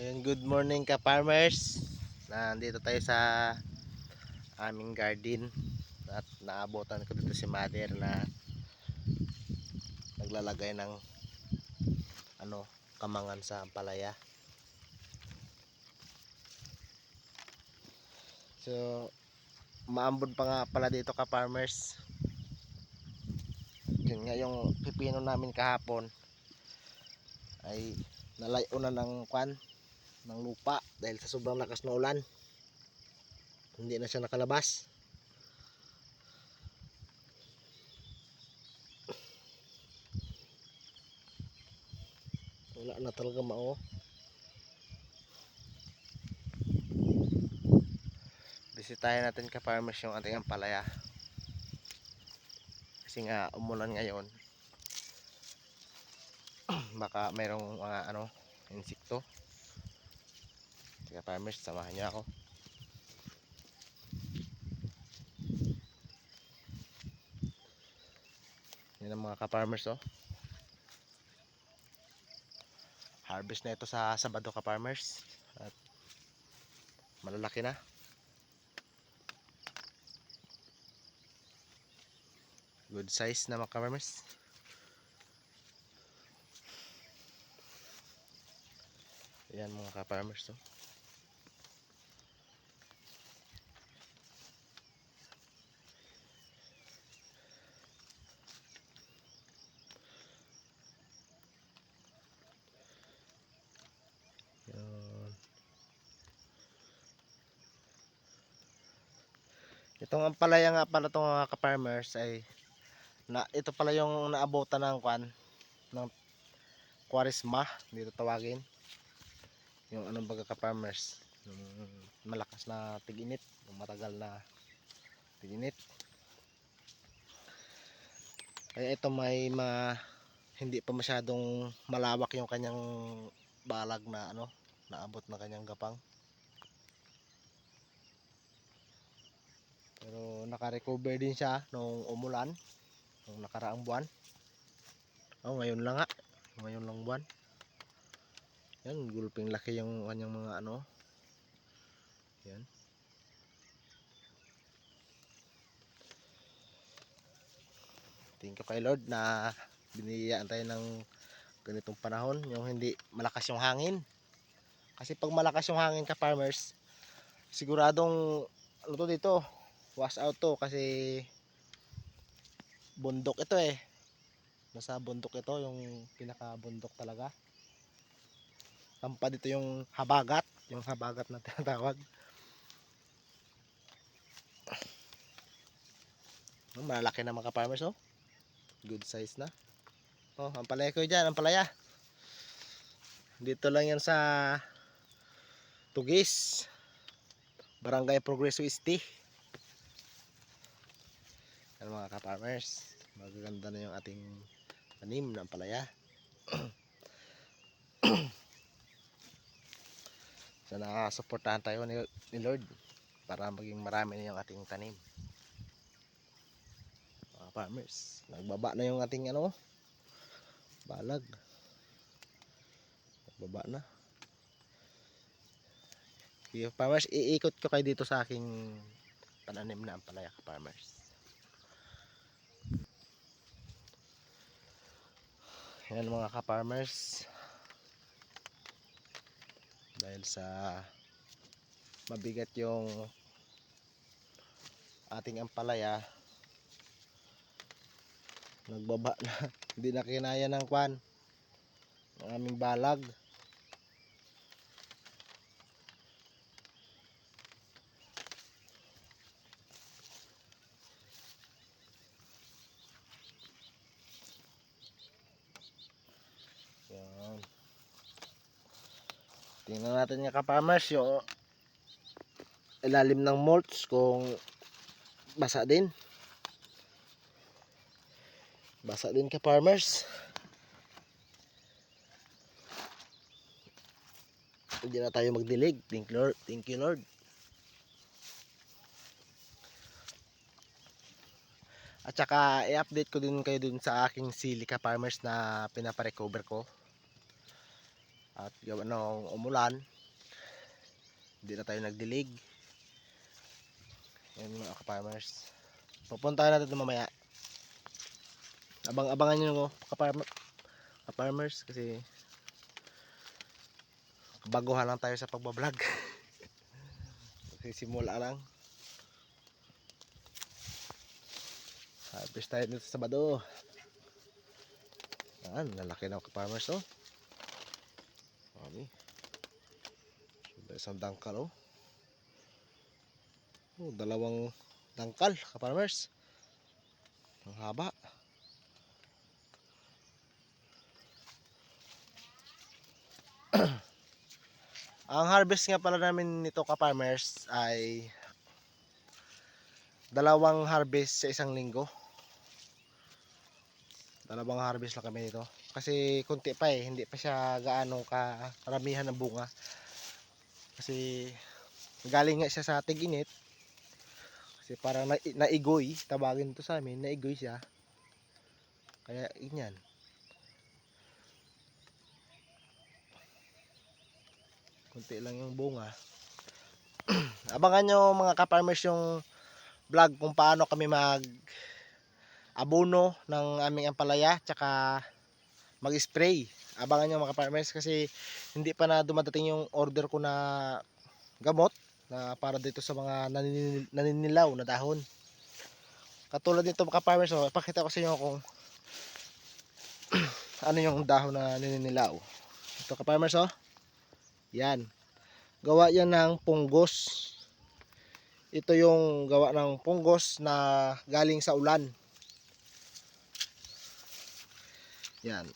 Ayun, good morning ka farmers. Nandito tayo sa aming garden at naabotan ko dito si mother na naglalagay ng kamangan sa ampalaya. So, maambon pa nga pala dito ka farmers. Yun nga yung pipino namin kahapon ay nalayo na ng lupa dahil sa sobrang lakas ng ulan. Hindi na siya nakalabas. Wala na talaga mao. Bisitahin natin ka farmers yung ating ampalaya. Kasi nga umulan ngayon. Baka mayroong mga insekto. Sige farmers, samahan niyo ako. Yan ang mga ka-farmers Harvest na ito sa Sabado ka-farmers. At malalaki na. Good size na mga ka-farmers. Yan mga ka-farmers Yan. Itong ampalaya nga pala itong mga ka-farmers ay ito pala yung naabutan ng Kwaresma, dito tawagin. Yung baga ka-farmers, yung malakas na tig-init, yung matagal na tig-init. Kaya ito may hindi pa masyadong malawak yung kanyang balag na naabot na kanyang gapang. Pero naka-recover din siya nung umulan nung nakaraang buwan. Ngayon lang nga. Ngayon lang buwan. Yan, gulping laki yung kanyang mga Yan. Thank you kay Lord na binigyan tayo ng ganitong panahon, yung hindi malakas yung hangin. Kasi pag malakas yung hangin ka farmers, siguradong dito, wash out to kasi bundok ito nasa bundok ito, yung pinaka bundok talaga. Tampa dito yung habagat na tinatawag. Malalaki na mga farmers good size na. Ang palaya ko dyan, ang palaya dito lang yan sa Tugis, Barangay Progreso Este. Yan mga ka-farmers, magaganda na yung ating tanim ng palaya. So nakasuportahan tayo ni Lord para maging marami na yung ating tanim. Mga farmers, nagbaba na yung ating balag. Nagbaba na. Okay, farmers, iikot ko kayo dito sa aking pananim na ampalaya ka farmers. Yan mga ka-farmers, dahil sa mabigat yung ating ampalaya, nagbaba na. Hindi na kinaya ng aming balag. Yan. Tingnan natin nga ka-farmers yung ilalim ng mulch kung basa din. Basa din ka-farmers. Hindi na tayo magdilig. Thank you Lord. Thank you Lord. At saka i-update ko din kayo dun sa aking sili ka-farmers na pinaparecover ko. At gawa ng umulan, hindi na tayo nagdilig. Yan mga ka-farmers. Pupuntahan natin ito mamaya. Abangan nyo ka-farmers kasi baguhan lang tayo sa pagbablog. Kasi simula lang. Harvest tayo dito sa Sabado. Yan, lalaki na ka-farmers oh. Mami. Isang dangkal oh. Oh, dalawang dangkal ka-farmers. Ang haba. Ang harvest nga pala namin nito ka-farmers ay dalawang harvest sa isang linggo. Dalawang harvest lang kami nito. Kasi kunti pa eh, hindi pa siya gaano karamihan ng bunga. Kasi galing nga siya sa tig-init. Kasi parang naigoy, tawagin to sa amin, naigoy siya. Kaya inyan. Kunti lang yung bunga. Abangan nyo mga ka-farmers yung vlog kung paano kami mag abono ng aming ampalaya tsaka mag-spray. Abangan nyo mga ka-farmers kasi hindi pa na dumadating yung order ko na gamot na para dito sa mga naninilaw na dahon. Katulad nito mga ka-farmers, oh, ipakita ko sa inyo kung ano yung dahon na naninilaw. Ito ka-farmers oh. Yan. Gawa yan ng punggos. Ito yung gawa ng punggos na galing sa ulan. Yan.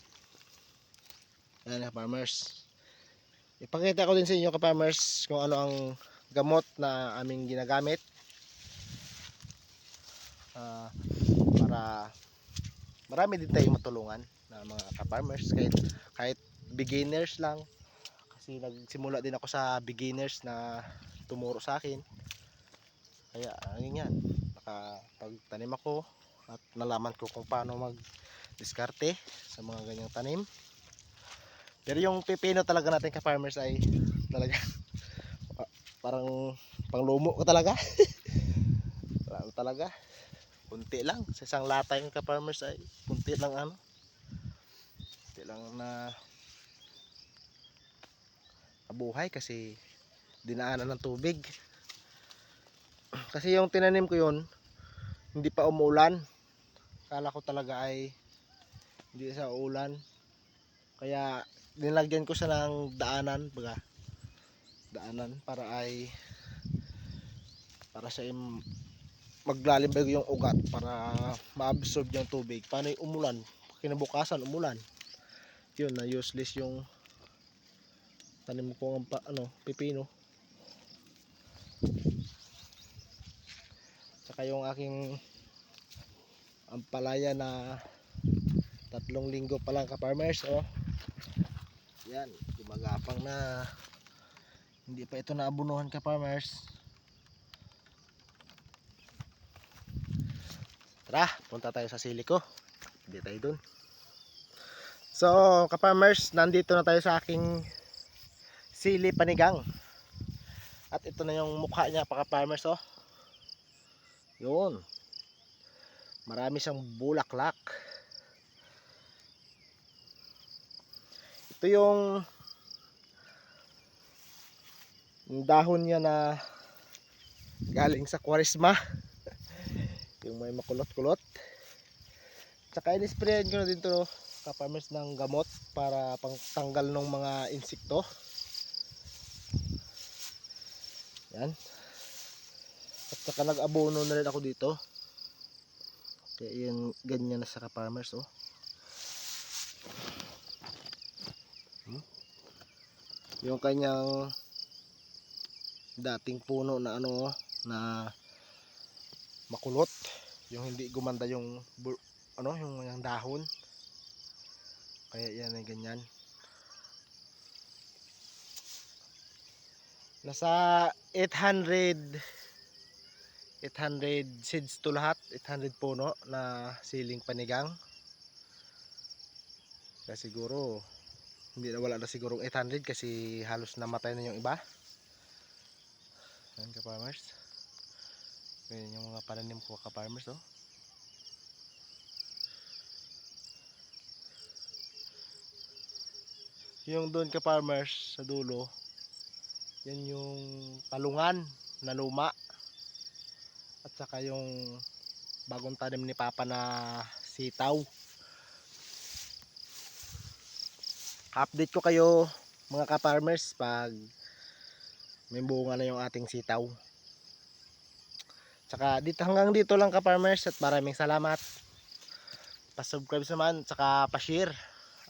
Yan ka-farmers. Ipakita ko din sa inyo ka-farmers kung ano ang gamot na aming ginagamit. Para marami din tayong matulungan na mga ka-farmers kahit beginners lang. Kasi nagsimula din ako sa beginners na tumuro sa akin. Kaya ayun yan, nakapagtanim ako at nalaman ko kung paano mag-diskarte sa mga ganyang tanim. Pero yung pipino talaga natin ka-farmers ay talaga parang panglumo ko talaga. Parang talaga kunti lang sa isang lata yung ka-farmers ay kunti lang kunti lang na nabuhay kasi dinaanan ng tubig. Kasi yung tinanim ko yun hindi pa umuulan. Kala ko talaga ay hindi sa ulan. Kaya nilagyan ko siya ng daanan para siya maglalimbag yung ugat para ma-absorb yung tubig. Paano yung umulan? Kinabukasan umulan. Yun na useless yung tanim ko ng pipino. Tsaka yung aking ampalaya na 3 linggo pa lang ka-farmers oh. Yan, gumagapang na. Hindi pa ito naabunuhan ka-farmers. Tara, punta tayo sa sili ko. Hindi tayo dun. So, ka-farmers, nandito na tayo sa aking sili panigang. At ito na yung mukha niya pa ka-farmers oh. Yun. Marami siyang bulaklak. Ito yung dahon niya na galing sa kwarisma. Yung may makulot-kulot. Tsaka in-sprayan ko na din to ka-farmers ng gamot para pangtanggal ng mga insekto. Yan. At saka nag-abono na rin ako dito. Kaya yan, ganyan na sa ka-farmers oh. Yung kanyang dating puno na na makulot, yung hindi gumanda yung yung dahon. Kaya yan ay ganyan. Nasa 800 seeds to lahat, 800 puno na siling panigang. Kaya siguro Hindi na, wala na sigurong 800 kasi halos namatay na yung iba. Yan ka-farmers. Ganyan yung mga pananim ko ka-farmers, oh. Yung doon ka-farmers sa dulo, yan yung talungan na luma. At saka yung bagong tanim ni Papa na sitaw. Update ko kayo mga ka-farmers pag may bunga na yung ating sitaw. Tsaka dito, hanggang dito lang ka-farmers, at maraming salamat. Pa-subscribe naman, tsaka pa-share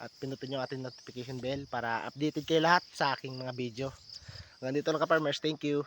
at pinutin yung ating notification bell para updated kayo lahat sa aking mga video. Hanggang dito lang ka-farmers, thank you.